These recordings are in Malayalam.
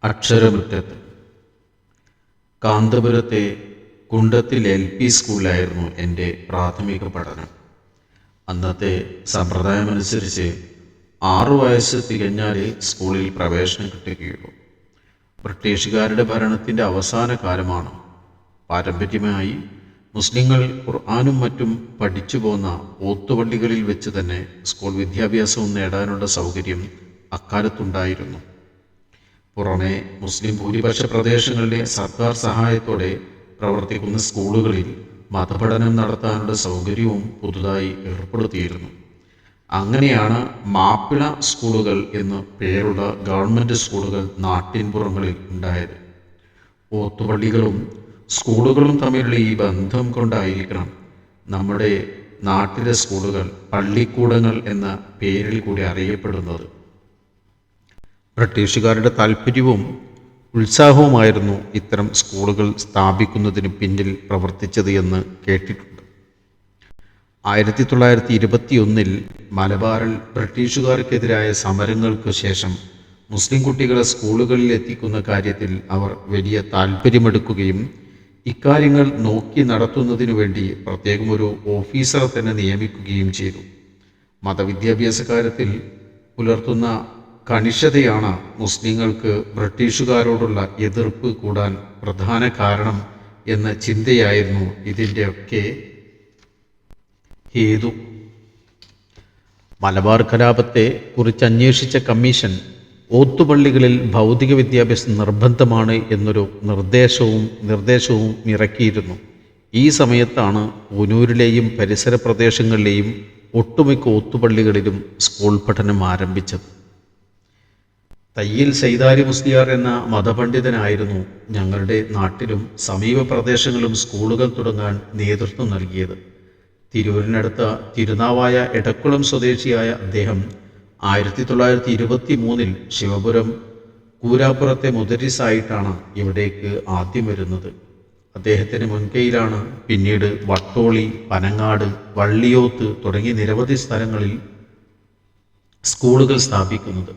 അക്ഷരമുറ്റത്ത്. കാന്തപുരത്തെ കുണ്ടത്തിൽ LP സ്കൂളിലായിരുന്നു എൻ്റെ പ്രാഥമിക പഠനം. അന്നത്തെ സമ്പ്രദായമനുസരിച്ച് 6 വയസ്സ് തികഞ്ഞാലേ സ്കൂളിൽ പ്രവേശനം കിട്ടുകയുള്ളൂ. ബ്രിട്ടീഷുകാരുടെ ഭരണത്തിൻ്റെ അവസാന കാലമാണ്. പാരമ്പര്യമായി മുസ്ലിങ്ങൾ ഖുർആനും മറ്റും പഠിച്ചു പോന്ന ഓത്തുപള്ളികളിൽ വെച്ച് തന്നെ സ്കൂൾ വിദ്യാഭ്യാസവും നേടാനുള്ള സൗകര്യം അക്കാലത്തുണ്ടായിരുന്നു. പുറമെ മുസ്ലിം ഭൂരിപക്ഷ പ്രദേശങ്ങളിലെ സർക്കാർ സഹായത്തോടെ പ്രവർത്തിക്കുന്ന സ്കൂളുകളിൽ മതപഠനം നടത്താനുള്ള സൗകര്യവും പുതുതായി ഏർപ്പെടുത്തിയിരുന്നു. അങ്ങനെയാണ് മാപ്പിള സ്കൂളുകൾ എന്ന് പേരുള്ള ഗവൺമെൻറ് സ്കൂളുകൾ നാട്ടിൻപുറങ്ങളിൽ ഉണ്ടായത്. ഓത്തുപള്ളികളും സ്കൂളുകളും തമ്മിലുള്ള ഈ ബന്ധം കൊണ്ടായിരിക്കണം നമ്മുടെ നാട്ടിലെ സ്കൂളുകൾ പള്ളിക്കൂടങ്ങൾ എന്ന പേരിൽ കൂടി അറിയപ്പെടുന്നത്. ബ്രിട്ടീഷുകാരുടെ താൽപ്പര്യവും ഉത്സാഹവുമായിരുന്നു ഇത്തരം സ്കൂളുകൾ സ്ഥാപിക്കുന്നതിന് പിന്നിൽ പ്രവർത്തിച്ചത് എന്ന് കേട്ടിട്ടുണ്ട്. 1921 മലബാറിൽ ബ്രിട്ടീഷുകാർക്കെതിരായ സമരങ്ങൾക്ക് ശേഷം മുസ്ലിം കുട്ടികളെ സ്കൂളുകളിൽ എത്തിക്കുന്ന കാര്യത്തിൽ അവർ വലിയ താൽപ്പര്യമെടുക്കുകയും ഇക്കാര്യങ്ങൾ നോക്കി നടത്തുന്നതിനു വേണ്ടി പ്രത്യേകം ഒരു ഓഫീസറെ തന്നെ നിയമിക്കുകയും ചെയ്തു. മതവിദ്യാഭ്യാസ കാര്യത്തിൽ പുലർത്തുന്ന കണിശതയാണ് മുസ്ലിങ്ങൾക്ക് ബ്രിട്ടീഷുകാരോടുള്ള എതിർപ്പ് കൂടാൻ പ്രധാന കാരണം എന്ന ചിന്തയായിരുന്നു ഇതിൻ്റെയൊക്കെ ഹേതു. മലബാർ കലാപത്തെ കുറിച്ച് അന്വേഷിച്ച കമ്മീഷൻ ഓത്തുപള്ളികളിൽ ഭൗതിക വിദ്യാഭ്യാസം നിർബന്ധമാണ് എന്നൊരു നിർദ്ദേശവും ഇറക്കിയിരുന്നു. ഈ സമയത്താണ് പൂനൂരിലെയും പരിസര പ്രദേശങ്ങളിലെയും ഒട്ടുമിക്ക ഓത്തുപള്ളികളിലും സ്കൂൾ പഠനം ആരംഭിച്ചത്. തയ്യിൽ സൈദാലി മുസ്ലിയാർ എന്ന മതപണ്ഡിതനായിരുന്നു ഞങ്ങളുടെ നാട്ടിലും സമീപ പ്രദേശങ്ങളിലും സ്കൂളുകൾ തുടങ്ങാൻ നേതൃത്വം നൽകിയത്. തിരൂരിനടുത്ത തിരുനാവായ എടക്കുളം സ്വദേശിയായ അദ്ദേഹം 1923 ശിവപുരം കൂരാപ്പുറത്തെ മുദരിസായിട്ടാണ് ഇവിടേക്ക് ആദ്യം വരുന്നത്. അദ്ദേഹത്തിന് മുൻകൈയിലാണ് പിന്നീട് വട്ടോളി, പനങ്ങാട്, വള്ളിയോത്ത് തുടങ്ങി നിരവധി സ്ഥലങ്ങളിൽ സ്കൂളുകൾ സ്ഥാപിക്കുന്നത്.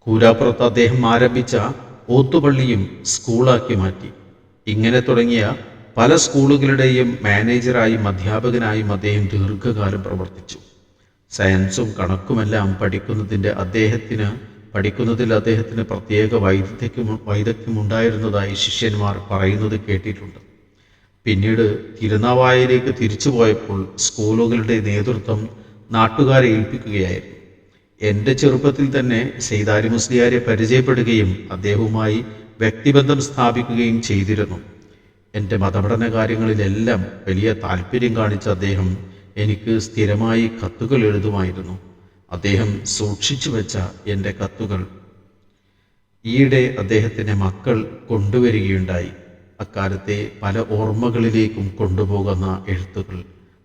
കൂരാപ്പുറത്ത് അദ്ദേഹം ആരംഭിച്ച ഓത്തുപള്ളിയും സ്കൂളാക്കി മാറ്റി. ഇങ്ങനെ തുടങ്ങിയ പല സ്കൂളുകളുടെയും മാനേജറായും അധ്യാപകനായും അദ്ദേഹം ദീർഘകാലം പ്രവർത്തിച്ചു. സയൻസും കണക്കുമെല്ലാം പഠിക്കുന്നതിൽ അദ്ദേഹത്തിന് പ്രത്യേക വൈദഗ്ധ്യമുണ്ടായിരുന്നതായി ശിഷ്യന്മാർ പറയുന്നത് കേട്ടിട്ടുണ്ട്. പിന്നീട് തിരുനാവായയിലേക്ക് തിരിച്ചു പോയപ്പോൾ സ്കൂളുകളുടെ നേതൃത്വം നാട്ടുകാരെ ഏൽപ്പിക്കുകയായിരുന്നു. എൻ്റെ ചെറുപ്പത്തിൽ തന്നെ സൈദാലി മുസ്ലിയാരെ പരിചയപ്പെടുകയും അദ്ദേഹവുമായി വ്യക്തിബന്ധം സ്ഥാപിക്കുകയും ചെയ്തിരുന്നു. എൻ്റെ മതപഠന കാര്യങ്ങളിലെല്ലാം വലിയ താല്പര്യം കാണിച്ച അദ്ദേഹം എനിക്ക് സ്ഥിരമായി കത്തുകൾ എഴുതുമായിരുന്നു. അദ്ദേഹം സൂക്ഷിച്ചു വെച്ച എൻ്റെ കത്തുകൾ ഈയിടെ അദ്ദേഹത്തിൻ്റെ മക്കൾ കൊണ്ടുവരികയുണ്ടായി. അക്കാലത്തെ പല ഓർമ്മകളിലേക്കും കൊണ്ടുപോകുന്ന എഴുത്തുകൾ.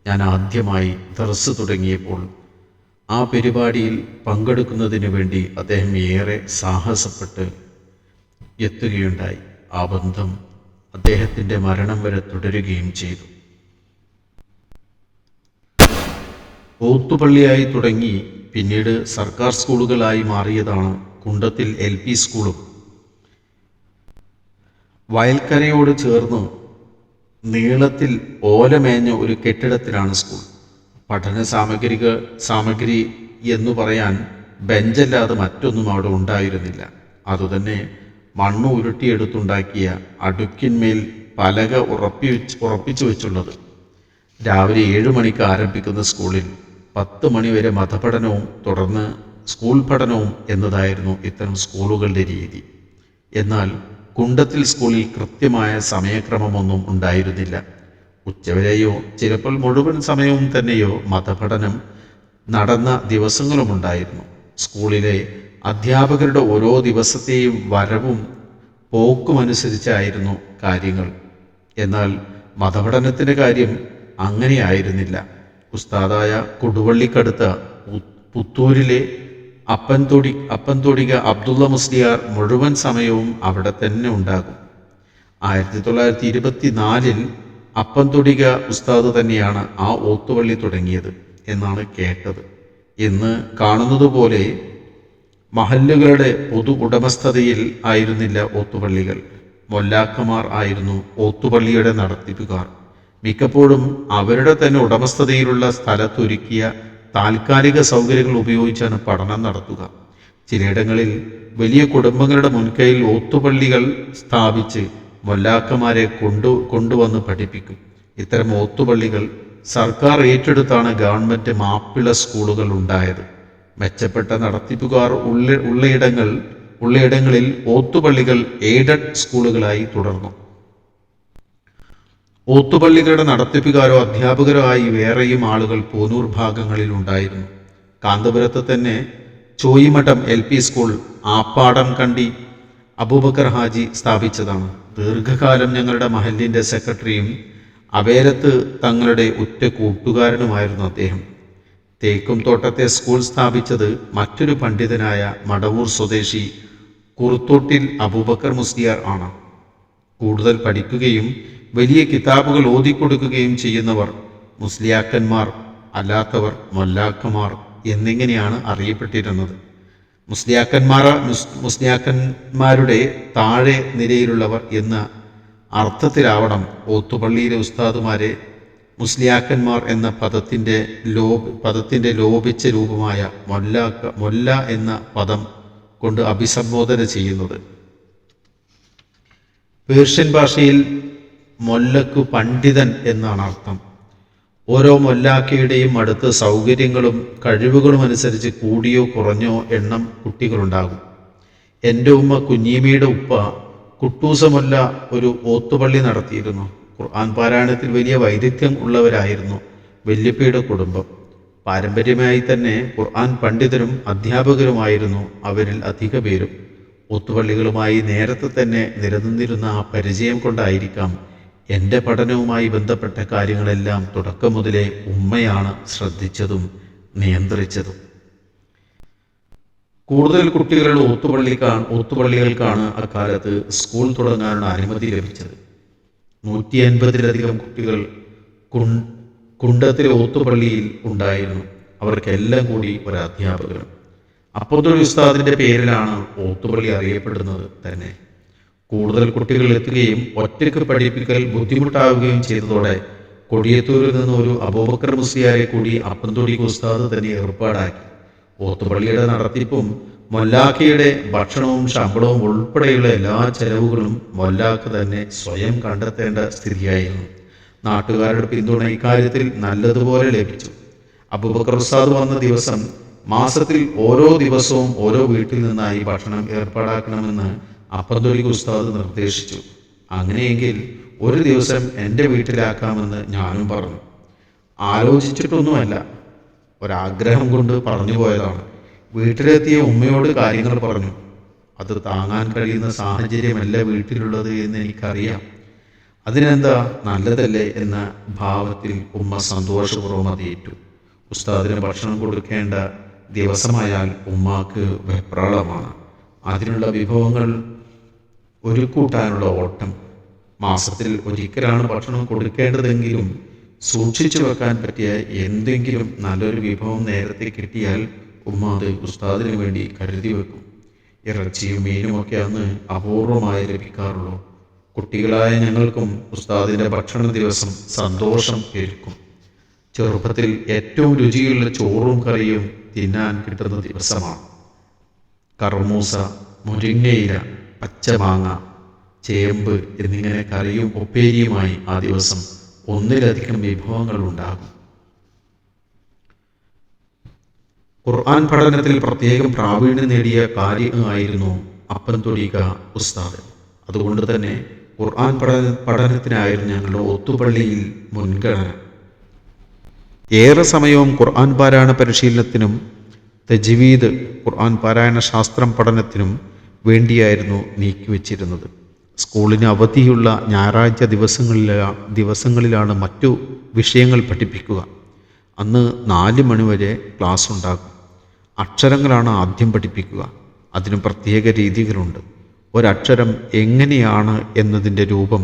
ഞാൻ ആദ്യമായി ദർസ് തുടങ്ങിയപ്പോൾ ആ പരിപാടിയിൽ പങ്കെടുക്കുന്നതിന് വേണ്ടി അദ്ദേഹം ഏറെ സാഹസപ്പെട്ട് എത്തുകയുണ്ടായി. ആ ബന്ധം അദ്ദേഹത്തിൻ്റെ മരണം വരെ തുടരുകയും ചെയ്തു. ഓത്തുപള്ളിയായി തുടങ്ങി പിന്നീട് സർക്കാർ സ്കൂളുകളായി മാറിയതാണ് കുണ്ടത്തിൽ LP സ്കൂളും. വയൽക്കരയോട് ചേർന്ന് നീളത്തിൽ ഓലമേഞ്ഞ ഒരു കെട്ടിടത്തിലാണ് സ്കൂൾ. പഠന സാമഗ്രി എന്നു പറയാൻ ബെഞ്ചല്ലാതെ മറ്റൊന്നും അവിടെ ഉണ്ടായിരുന്നില്ല. അതുതന്നെ മണ്ണ് ഉരുട്ടിയെടുത്തുണ്ടാക്കിയ അടുക്കിന്മേൽ പലക ഉറപ്പിച്ചു വെച്ചുള്ളത്. രാവിലെ 7 മണിക്ക് ആരംഭിക്കുന്ന സ്കൂളിൽ 10 മണി വരെ മതപഠനവും തുടർന്ന് സ്കൂൾ പഠനവും എന്നതായിരുന്നു ഇത്തരം സ്കൂളുകളുടെ രീതി. എന്നാൽ കുണ്ടത്തിൽ സ്കൂളിൽ കൃത്യമായ സമയക്രമമൊന്നും ഉണ്ടായിരുന്നില്ല. ഉച്ചവരെയോ ചിലപ്പോൾ മുഴുവൻ സമയവും തന്നെയോ മതപഠനം നടന്ന ദിവസങ്ങളുമുണ്ടായിരുന്നു. സ്കൂളിലെ അധ്യാപകരുടെ ഓരോ ദിവസത്തെയും വരവും പോക്കുമനുസരിച്ചായിരുന്നു കാര്യങ്ങൾ. എന്നാൽ മതപഠനത്തിൻ്റെ കാര്യം അങ്ങനെയായിരുന്നില്ല. ഉസ്താദായ കൊടുവള്ളിക്കടുത്ത പുത്തൂരിലെ അപ്പൻതൊടിക അബ്ദുള്ള മുസ്ലിയാർ മുഴുവൻ സമയവും അവിടെ തന്നെ ഉണ്ടാകും. 1924 അപ്പൻതൊടിക ഉസ്താദ് തന്നെയാണ് ആ ഓത്തുപള്ളി തുടങ്ങിയത് എന്നാണ് കേട്ടത്. ഇന്ന് കാണുന്നത് പോലെ മഹല്ലുകളുടെ പൊതു ഉടമസ്ഥതയിൽ ആയിരുന്നില്ല ഓത്തുപള്ളികൾ. മൊല്ലാക്കമാർ ആയിരുന്നു ഓത്തുപള്ളിയുടെ നടത്തിപ്പുകാർ. മിക്കപ്പോഴും അവരുടെ തന്നെ ഉടമസ്ഥതയിലുള്ള സ്ഥലത്തൊരുക്കിയ താൽക്കാലിക സൗകര്യങ്ങൾ ഉപയോഗിച്ചാണ് പഠനം നടത്തുക. ചിലയിടങ്ങളിൽ വലിയ കുടുംബങ്ങളുടെ മുൻകൈയിൽ ഓത്തുപള്ളികൾ സ്ഥാപിച്ച് മൊല്ലാക്കമാരെ കൊണ്ടുവന്ന് പഠിപ്പിക്കും. ഇത്തരം ഓത്തുപള്ളികൾ സർക്കാർ ഏറ്റെടുത്താണ് ഗവൺമെൻറ് മാപ്പിള സ്കൂളുകൾ ഉണ്ടായത്. മെച്ചപ്പെട്ട നടത്തിപ്പുകാർ ഉള്ളയിടങ്ങളിൽ ഓത്തുപള്ളികൾ എയ്ഡഡ് സ്കൂളുകളായി തുടർന്നു. ഓത്തുപള്ളികളുടെ നടത്തിപ്പുകാരോ അധ്യാപകരോ ആയി വേറെയും ആളുകൾ പൂനൂർ ഭാഗങ്ങളിൽ ഉണ്ടായിരുന്നു. കാന്തപുരത്ത് തന്നെ ചോയിമഠം LP സ്കൂൾ ആപ്പാടം കണ്ടി അബൂബക്കർ ഹാജി സ്ഥാപിച്ചതാണ്. ദീർഘകാലം ഞങ്ങളുടെ മഹല്ലിൻ്റെ സെക്രട്ടറിയും അവേരത്ത് തങ്ങളുടെ ഉറ്റ കൂട്ടുകാരനുമായിരുന്നു അദ്ദേഹം. തേക്കും തോട്ടത്തെ സ്കൂൾ സ്ഥാപിച്ചത് മറ്റൊരു പണ്ഡിതനായ മടവൂർ സ്വദേശി കുറുത്തോട്ടിൽ അബൂബക്കർ മുസ്ലിയാർ ആണ്. കൂടുതൽ പഠിക്കുകയും വലിയ കിതാബുകൾ ഓതിക്കൊടുക്കുകയും ചെയ്യുന്നവർ മുസ്ലിയാക്കന്മാർ, അല്ലാത്തവർ മൊല്ലാക്കമാർ എന്നിങ്ങനെയാണ് അറിയപ്പെട്ടിരുന്നത്. മുസ്ലിയാക്കന്മാരുടെ താഴെ നിരയിലുള്ളവർ എന്ന അർത്ഥത്തിലാവണം ഓത്തുപള്ളിയിലെ ഉസ്താദുമാരെ മുസ്ലിയാക്കന്മാർ എന്ന പദത്തിൻ്റെ ലോപിച്ച രൂപമായ മൊല്ല എന്ന പദം കൊണ്ട് അഭിസംബോധന ചെയ്യുന്നത്. പേർഷ്യൻ ഭാഷയിൽ മൊല്ലക്കു പണ്ഡിതൻ എന്നാണ് അർത്ഥം. ഓരോ മൊല്ലാക്കയുടെയും അടുത്ത് സൗകര്യങ്ങളും കഴിവുകളും അനുസരിച്ച് കൂടിയോ കുറഞ്ഞോ എണ്ണം കുട്ടികളുണ്ടാകും. എൻ്റെ ഉമ്മ കുഞ്ഞീമയുടെ ഉപ്പ കുട്ടൂസ മൊല്ല ഒരു ഓത്തുപള്ളി നടത്തിയിരുന്നു. ഖുർആൻ പാരായണത്തിൽ വലിയ വൈദഗ്ധ്യം ഉള്ളവരായിരുന്നു വല്യപ്പയുടെ കുടുംബം. പാരമ്പര്യമായി തന്നെ ഖുർആൻ പണ്ഡിതരും അധ്യാപകരുമായിരുന്നു അവരിൽ അധിക പേരും. ഓത്തുപള്ളികളുമായി നേരത്തെ തന്നെ നിലനിന്നിരുന്ന ആ പരിചയം കൊണ്ടായിരിക്കാം എൻ്റെ പഠനവുമായി ബന്ധപ്പെട്ട കാര്യങ്ങളെല്ലാം തുടക്കം മുതലേ ഉമ്മയാണ് ശ്രദ്ധിച്ചതും നിയന്ത്രിച്ചതും. കൂടുതൽ കുട്ടികൾ ഓത്തുപള്ളികൾക്കാണ് അക്കാലത്ത് സ്കൂൾ തുടങ്ങാനുള്ള അനുമതി ലഭിച്ചത്. 150-ലധികം കുട്ടികൾ കുണ്ടത്തിലെ ഓത്തുപള്ളിയിൽ ഉണ്ടായിരുന്നു. അവർക്കെല്ലാം കൂടി ഒരു അധ്യാപകരും. അപ്പുറത്തൊരു ഉസ്താദിൻ്റെ പേരിലാണ് ഓത്തുപള്ളി അറിയപ്പെടുന്നത് തന്നെ. കൂടുതൽ കുട്ടികൾ എത്തുകയും ഒറ്റയ്ക്ക് പഠിപ്പിക്കൽ ബുദ്ധിമുട്ടാവുകയും ചെയ്തതോടെ കൊടിയത്തൂരിൽ നിന്ന് ഒരു അബൂബക്കർ മുസ്ലിയാരെ കൂടി അപ്പൻതൊടി ഉസ്താദ് തന്നെ ഏർപ്പാടാക്കി. ഓത്തുപള്ളിയുടെ നടത്തിപ്പും മൊല്ലാക്കയുടെ ഭക്ഷണവും ശമ്പളവും ഉൾപ്പെടെയുള്ള എല്ലാ ചെലവുകളും മൊല്ലാക്ക തന്നെ സ്വയം കണ്ടെത്തേണ്ട സ്ഥിതിയായിരുന്നു. നാട്ടുകാരുടെ പിന്തുണ ഇക്കാര്യത്തിൽ നല്ലതുപോലെ ലഭിച്ചു. അബൂബക്കർ ഉസ്താദ് വന്ന ദിവസം മാസത്തിൽ ഓരോ ദിവസവും ഓരോ വീട്ടിൽ നിന്നായി ഭക്ഷണം ഏർപ്പാടാക്കണമെന്ന് അപ്പൻതൊടി ഉസ്താദ് നിർദ്ദേശിച്ചു. അങ്ങനെയെങ്കിൽ ഒരു ദിവസം എൻ്റെ വീട്ടിലാക്കാമെന്ന് ഞാനും പറഞ്ഞു. ആലോചിച്ചിട്ടൊന്നുമല്ല, ഒരാഗ്രഹം കൊണ്ട് പറഞ്ഞു പോയതാണ്. വീട്ടിലെത്തിയ ഉമ്മയോട് കാര്യങ്ങൾ പറഞ്ഞു. അത് താങ്ങാൻ കഴിയുന്ന സാഹചര്യമല്ല വീട്ടിലുള്ളത് എന്ന് എനിക്കറിയാം. അതിനെന്താ, നല്ലതല്ലേ എന്ന ഭാവത്തിൽ ഉമ്മ സന്തോഷപൂർവ്വം അതേറ്റു. ഉസ്താദിന് ഭക്ഷണം കൊടുക്കേണ്ട ദിവസമായാൽ ഉമ്മാക്ക് വെപ്രാളമാണ്. അതിനുള്ള വിഭവങ്ങൾ ഒരുക്കൂട്ടാനുള്ള ഓട്ടം. മാസത്തിൽ ഒരിക്കലാണ് ഭക്ഷണം കൊടുക്കേണ്ടതെങ്കിലും സൂക്ഷിച്ചു വെക്കാൻ പറ്റിയ എന്തെങ്കിലും നല്ലൊരു വിഭവം നേരത്തെ കിട്ടിയാൽ ഉമ്മ അത് ഉസ്താദിന് വേണ്ടി കരുതി വെക്കും. ഇറച്ചിയും മീനുമൊക്കെ അന്ന് അപൂർവമായി ലഭിക്കാറുള്ളൂ. കുട്ടികളായ ഞങ്ങൾക്കും ഉസ്താദിൻ്റെ ഭക്ഷണ ദിവസം സന്തോഷം ഏൽക്കും. ചെറുപ്പത്തിൽ ഏറ്റവും രുചിയുള്ള ചോറും കറിയും തിന്നാൻ കിട്ടുന്ന ദിവസമാണ്. കർമൂസ, മുരിങ്ങയില, പച്ചമാങ്ങ, ചേമ്പ് എന്നിങ്ങനെ കറിയും ഉപ്പേരിയുമായി ആ ദിവസം ഒന്നിലധികം വിഭവങ്ങൾ ഉണ്ടാകും. ഖുർആൻ പഠനത്തിൽ പ്രത്യേകം പ്രാവീണ്യം നേടിയ കാര്യമായിരുന്നു അപ്പൻതൊടിക ഉസ്താദ്. അതുകൊണ്ട് തന്നെ ഖുർആൻ പഠനത്തിനായിരുന്നു ഞങ്ങളുടെ ഒത്തുപള്ളിയിൽ മുൻഗണന. ഏറെ സമയവും ഖുർആൻ പാരായണ പരിശീലനത്തിനും തജ്വീദ് ഖുർആൻ പാരായണ ശാസ്ത്രം പഠനത്തിനും വേണ്ടിയായിരുന്നു നീക്കിവെച്ചിരുന്നത്. സ്കൂളിന് അവധിയുള്ള ഞായറാഴ്ച ദിവസങ്ങളിലാണ് മറ്റു വിഷയങ്ങൾ പഠിപ്പിക്കുക. അന്ന് 4 മണിവരെ ക്ലാസ് ഉണ്ടാകും. അക്ഷരങ്ങളാണ് ആദ്യം പഠിപ്പിക്കുക. അതിന് പ്രത്യേക രീതികളുണ്ട്. ഒരക്ഷരം എങ്ങനെയാണ് എന്നതിൻ്റെ രൂപം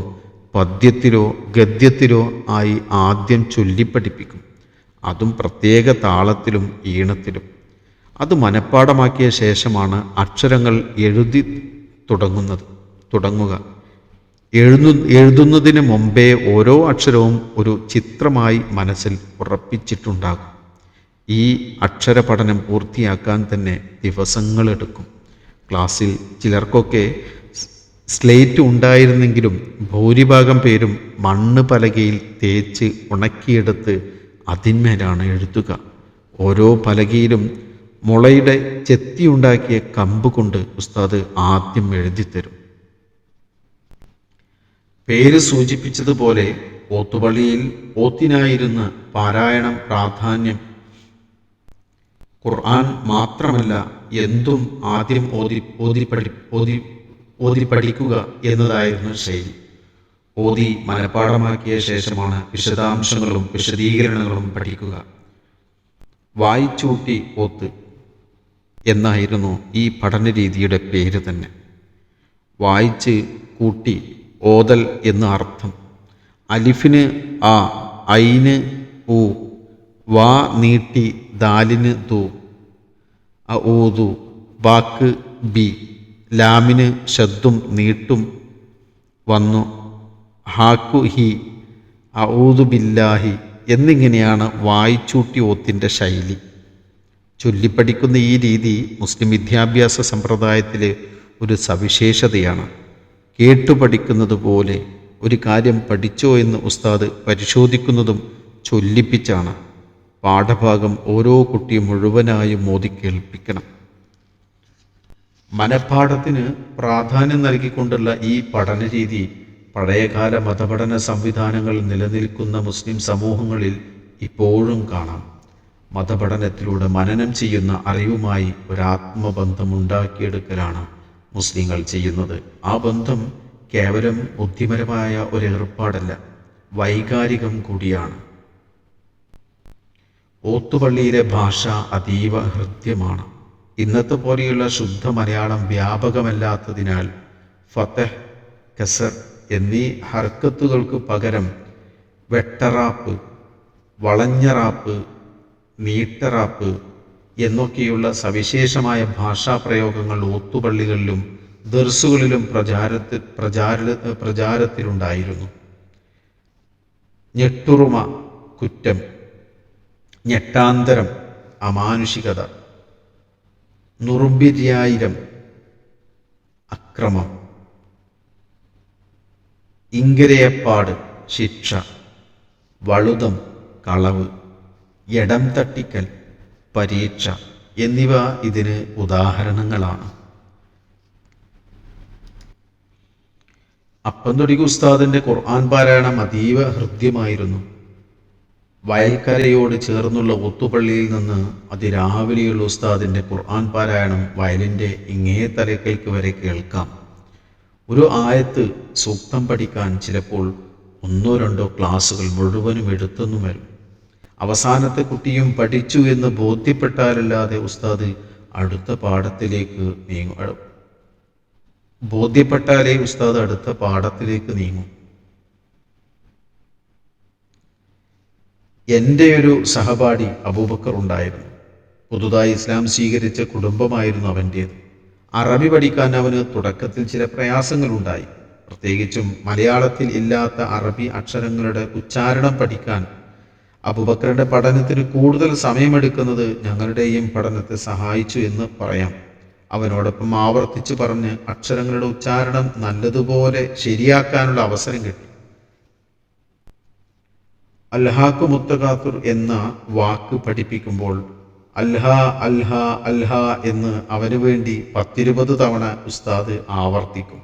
പദ്യത്തിലോ ഗദ്യത്തിലോ ആയി ആദ്യം ചൊല്ലിപ്പഠിപ്പിക്കും. അതും പ്രത്യേക താളത്തിലും ഈണത്തിലും. അത് മനഃപ്പാഠമാക്കിയ ശേഷമാണ് അക്ഷരങ്ങൾ തുടങ്ങുക. എഴുതുന്നതിന് മുമ്പേ ഓരോ അക്ഷരവും ഒരു ചിത്രമായി മനസ്സിൽ ഉറപ്പിച്ചിട്ടുണ്ടാകും. ഈ അക്ഷര പഠനം പൂർത്തിയാക്കാൻ തന്നെ ദിവസങ്ങളെടുക്കും. ക്ലാസ്സിൽ ചിലർക്കൊക്കെ സ്ലേറ്റ് ഉണ്ടായിരുന്നെങ്കിലും ഭൂരിഭാഗം പേരും മണ്ണ് പലകയിൽ തേച്ച് ഉണക്കിയെടുത്ത് അതിന്മേലാണ് എഴുതുക. ഓരോ പലകയിലും മുളയുടെ ചെത്തിയുണ്ടാക്കിയ കമ്പ് കൊണ്ട് ഉസ്താദ് ആദ്യം എഴുതിത്തരും. പേര് സൂചിപ്പിച്ചതുപോലെ ഓത്തുപള്ളിയിൽ ഓത്തിനായിരുന്ന പാരായണം പ്രാധാന്യം. ഖുർആൻ മാത്രമല്ല, എന്തും ആദ്യം ഓതി പഠിക്കുക എന്നതായിരുന്നു ശൈലി. ഓതി മനഃപ്പാഠമാക്കിയ ശേഷമാണ് വിശദാംശങ്ങളും വിശദീകരണങ്ങളും പഠിക്കുക. വായിച്ചൂട്ടി ഓത്ത് എന്നായിരുന്നു ഈ പഠനരീതിയുടെ പേര് തന്നെ. വായിച്ച് കൂട്ടി ഓതൽ എന്ന അർത്ഥം. അലിഫിന് ആ, ഐന് ഊ, വാ നീട്ടി ദാലിന് ദു, അഊദു, ബാക്ക് ബി, ലാമിന് ശദ്ദും നീട്ടും വന്നു, ഹാക്കു ഹി, അഊദു ബില്ലാഹി എന്നിങ്ങനെയാണ് വായിച്ചൂട്ടി ഓത്തിൻ്റെ ശൈലി. ചൊല്ലിപ്പഠിക്കുന്ന ഈ രീതി മുസ്ലിം വിദ്യാഭ്യാസ സമ്പ്രദായത്തിലെ ഒരു സവിശേഷതയാണ്. കേട്ടുപഠിക്കുന്നത് പോലെ ഒരു കാര്യം പഠിച്ചോ എന്ന് ഉസ്താദ് പരിശോധിക്കുന്നതും ചൊല്ലിപ്പിച്ചാണ്. പാഠഭാഗം ഓരോ കുട്ടിയും മുഴുവനായും ഓതി കേൾപ്പിക്കണം. മനഃപ്പാഠത്തിന് പ്രാധാന്യം നൽകിക്കൊണ്ടുള്ള ഈ പഠനരീതി പഴയകാല മതപഠന സംവിധാനങ്ങൾ നിലനിൽക്കുന്ന മുസ്ലിം സമൂഹങ്ങളിൽ ഇപ്പോഴും കാണാം. മതപഠനത്തിലൂടെ മനനം ചെയ്യുന്ന അറിവുമായി ഒരാത്മബന്ധം ഉണ്ടാക്കിയെടുക്കലാണ് മുസ്ലിങ്ങൾ ചെയ്യുന്നത്. ആ ബന്ധം കേവലം ബുദ്ധിപരമായ ഒരു ഏർപ്പാടല്ല, വൈകാരികം കൂടിയാണ്. ഓത്തുപള്ളിയിലെ ഭാഷ അതീവ ഹൃദ്യമാണ്. ഇന്നത്തെ പോലെയുള്ള ശുദ്ധ മലയാളം വ്യാപകമല്ലാത്തതിനാൽ ഫതഹ്, കസർ എന്നീ ഹർക്കത്തുകൾക്ക് പകരം വെട്ടറാപ്പ്, വളഞ്ഞറാപ്പ്, നീട്ടറാപ്പ് എന്നൊക്കെയുള്ള സവിശേഷമായ ഭാഷാപ്രയോഗങ്ങൾ ഓത്തുപള്ളികളിലും ദർസുകളിലും പ്രചാരത്തിലുണ്ടായിരുന്നു. ഞെട്ടുറുമ കുറ്റം, ഞെട്ടാന്തരം അമാനുഷികത, നുറുമ്പിര്യായിരം അക്രമം, ഇങ്കരയപ്പാട് ശിക്ഷ, വളുതം കളവ്, എടം തട്ടിക്കൽ പരീക്ഷ എന്നിവ ഇതിന് ഉദാഹരണങ്ങളാണ്. അപ്പന്തൊടി ഉസ്താദിന്റെ ഖുർആൻ പാരായണം അതീവ ഹൃദ്യമായിരുന്നു. വയൽക്കരയോട് ചേർന്നുള്ള ഒത്തുപള്ളിയിൽ നിന്ന് അതിരാവിലെയുള്ള ഉസ്താദിന്റെ ഖുർആൻ പാരായണം വയലിൻ്റെ ഇങ്ങേ തലക്കൽക്ക് വരെ കേൾക്കാം. ഒരു ആയത്ത് സൂക്തം പഠിക്കാൻ ചിലപ്പോൾ 1-2 ക്ലാസ്സുകൾ മുഴുവനും എടുത്തെന്നു വരും. അവസാനത്തെ കുട്ടിയും പഠിച്ചു എന്ന് ബോധ്യപ്പെട്ടാലല്ലാതെ ഉസ്താദ് അടുത്ത പാഠത്തിലേക്ക് നീങ്ങും. എൻ്റെ ഒരു സഹപാഠി അബൂബക്കർ ഉണ്ടായിരുന്നു. പുതുതായി ഇസ്ലാം സ്വീകരിച്ച കുടുംബമായിരുന്നു അവൻ്റേത്. അറബി പഠിക്കാൻ അവന് തുടക്കത്തിൽ ചില പ്രയാസങ്ങളുണ്ടായി. പ്രത്യേകിച്ചും മലയാളത്തിൽ ഇല്ലാത്ത അറബി അക്ഷരങ്ങളുടെ ഉച്ചാരണം പഠിക്കാൻ അബൂബക്കറിന്റെ പഠനത്തിന് കൂടുതൽ സമയമെടുക്കുന്നത് ഞങ്ങളുടെയും പഠനത്തെ സഹായിച്ചു എന്ന് പറയാം. അവനോടൊപ്പം ആവർത്തിച്ചു പറഞ്ഞ് അക്ഷരങ്ങളുടെ ഉച്ചാരണം നല്ലതുപോലെ ശരിയാക്കാനുള്ള അവസരം കിട്ടി. അൽഹാഖു മുത്തകാത്തുർ എന്ന വാക്ക് പഠിപ്പിക്കുമ്പോൾ അൽഹാ അൽഹാ അൽഹാ എന്ന് അവന് വേണ്ടി 10-20 തവണ ഉസ്താദ് ആവർത്തിക്കും.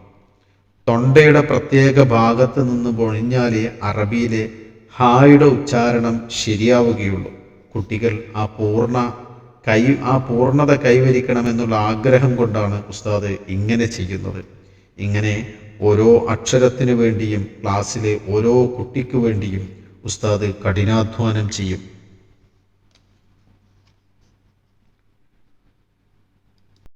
തൊണ്ടയുടെ പ്രത്യേക ഭാഗത്ത് നിന്ന് പൊഴിഞ്ഞാലേ അറബിയിലെ ഹായുടെ ഉച്ചാരണം ശരിയാവുകയുള്ളൂ. കുട്ടികൾ ആ പൂർണ്ണത കൈവരിക്കണമെന്നുള്ള ആഗ്രഹം കൊണ്ടാണ് ഉസ്താദ് ഇങ്ങനെ ചെയ്യുന്നത്. ഇങ്ങനെ ഓരോ അക്ഷരത്തിനു വേണ്ടിയും ക്ലാസ്സിലെ ഓരോ കുട്ടിക്കു വേണ്ടിയും ഉസ്താദ് കഠിനാധ്വാനം ചെയ്യും.